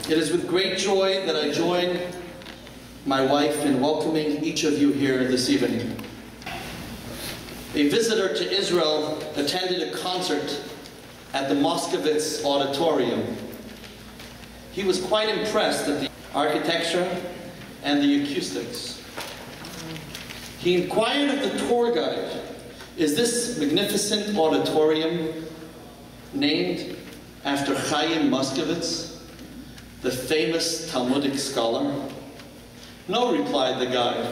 It is with great joy that I join my wife in welcoming each of you here this evening. A visitor to Israel attended a concert at the Moskowitz Auditorium. He was quite impressed at the architecture and the acoustics. He inquired of the tour guide, "Is this magnificent auditorium named after Chaim Moskowitz, the famous Talmudic scholar?" "No," replied the guide.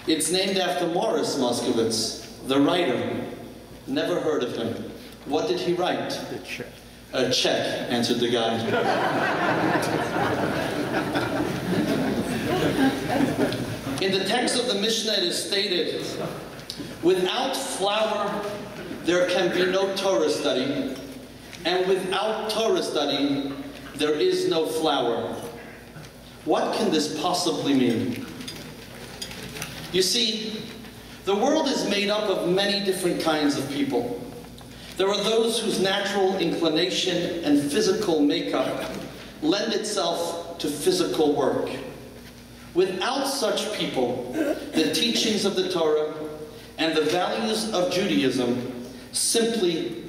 "It's named after Morris Moskowitz, the writer. Never heard of him. What did he write?" A check. "A check," answered the guide. In the text of the Mishnah it is stated, "Without flour there can be no Torah study, and without Torah study there is no flour." What can this possibly mean? You see, the world is made up of many different kinds of people. There are those whose natural inclination and physical makeup lend itself to physical work. Without such people, the teachings of the Torah and the values of Judaism simply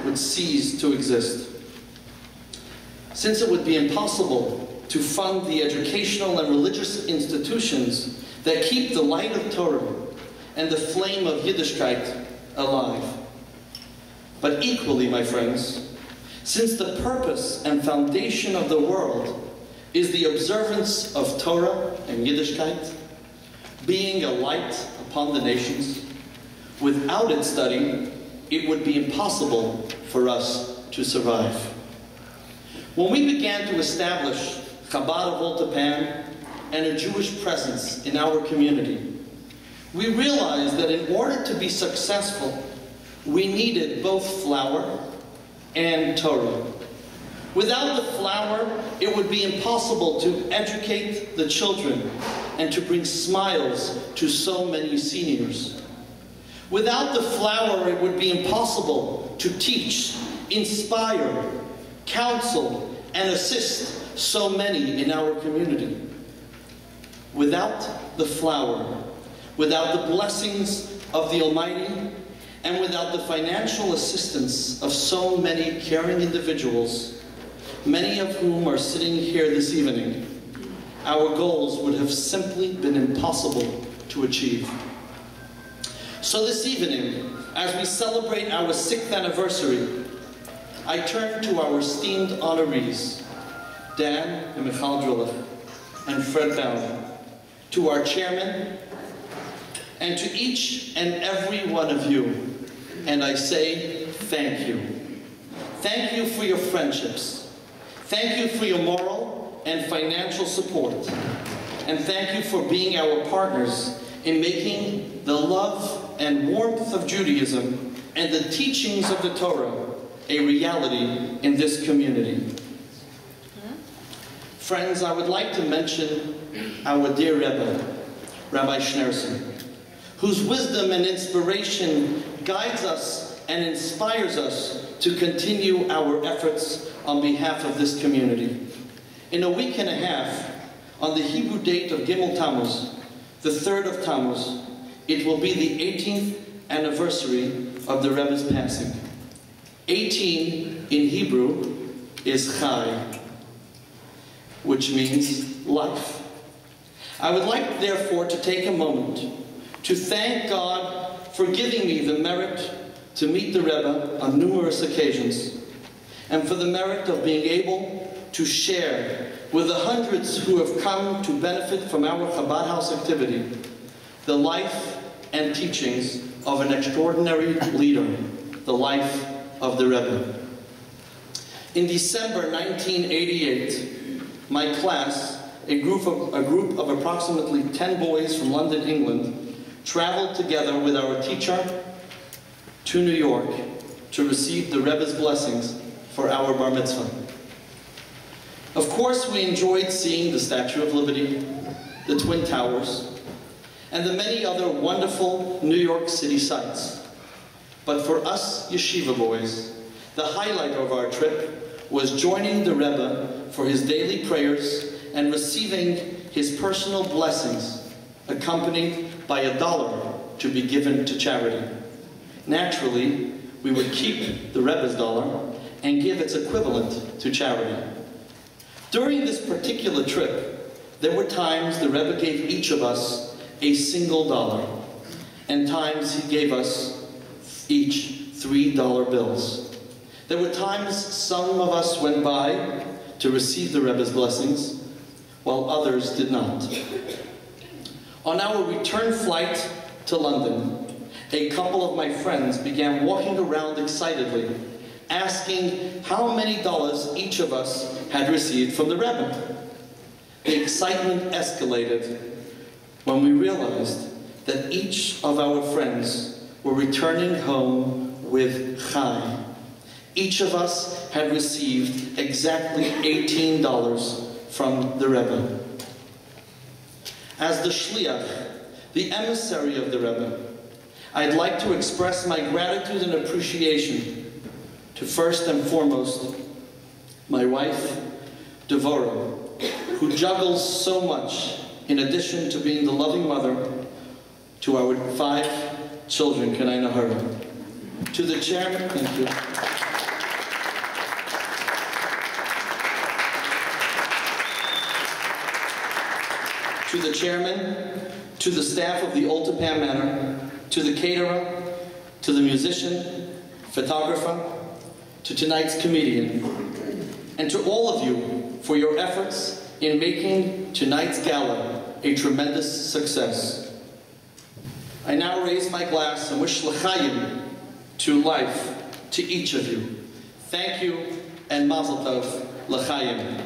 would cease to exist. Since it would be impossible to fund the educational and religious institutions that keep the light of Torah and the flame of Yiddishkeit alive. But equally, my friends, since the purpose and foundation of the world is the observance of Torah and Yiddishkeit, being a light upon the nations, without its study, it would be impossible for us to survive. When we began to establish Chabad of Old Japan and a Jewish presence in our community, we realized that in order to be successful, we needed both flour and Torah. Without the flour, it would be impossible to educate the children and to bring smiles to so many seniors. Without the flour, it would be impossible to teach, inspire, counsel, and assist so many in our community. Without the flour, without the blessings of the Almighty, and without the financial assistance of so many caring individuals, many of whom are sitting here this evening, our goals would have simply been impossible to achieve. So this evening, as we celebrate our 6th anniversary, I turn to our esteemed honorees, Dan and Michal Drullich, and Fred Bowden, to our chairman, and to each and every one of you, and I say thank you. Thank you for your friendships. Thank you for your moral and financial support. And thank you for being our partners in making the love and warmth of Judaism and the teachings of the Torah a reality in this community. Friends, I would like to mention our dear Rebbe, Rabbi Schneerson, whose wisdom and inspiration guides us and inspires us to continue our efforts on behalf of this community. In a week and a half, on the Hebrew date of Gimel Tammuz, the 3rd of Tammuz, it will be the 18th anniversary of the Rebbe's passing. 18 in Hebrew is Chai, which means life. I would like, therefore, to take a moment to thank God for giving me the merit to meet the Rebbe on numerous occasions, and for the merit of being able to share with the hundreds who have come to benefit from our Chabad House activity the life and teachings of an extraordinary leader, the life of the Rebbe. In December 1988, my class, a group of approximately 10 boys from London, England, traveled together with our teacher to New York to receive the Rebbe's blessings for our bar mitzvah. Of course, we enjoyed seeing the Statue of Liberty, the Twin Towers, and the many other wonderful New York City sights. But for us yeshiva boys, the highlight of our trip was joining the Rebbe for his daily prayers and receiving his personal blessings, accompanied by $1 to be given to charity. Naturally, we would keep the Rebbe's dollar and give its equivalent to charity. During this particular trip, there were times the Rebbe gave each of us a single dollar, and times he gave us each $3 bills. There were times some of us went by to receive the Rebbe's blessings, while others did not. On our return flight to London, a couple of my friends began walking around excitedly, asking how many dollars each of us had received from the Rebbe. The excitement escalated when we realized that each of our friends were returning home with chai. Each of us had received exactly $18 from the Rebbe. As the shliach, the emissary of the Rebbe, I'd like to express my gratitude and appreciation to first and foremost my wife, Devorah, who juggles so much in addition to being the loving mother to our 5 children, Kanai Nahara. To the chairman, thank you. To the chairman, to the staff of the Old Tappan Manor, to the caterer, to the musician, photographer, to tonight's comedian, and to all of you for your efforts in making tonight's gala a tremendous success. I now raise my glass and wish l'chaim, to life, to each of you. Thank you, and mazel tov, l'chaim.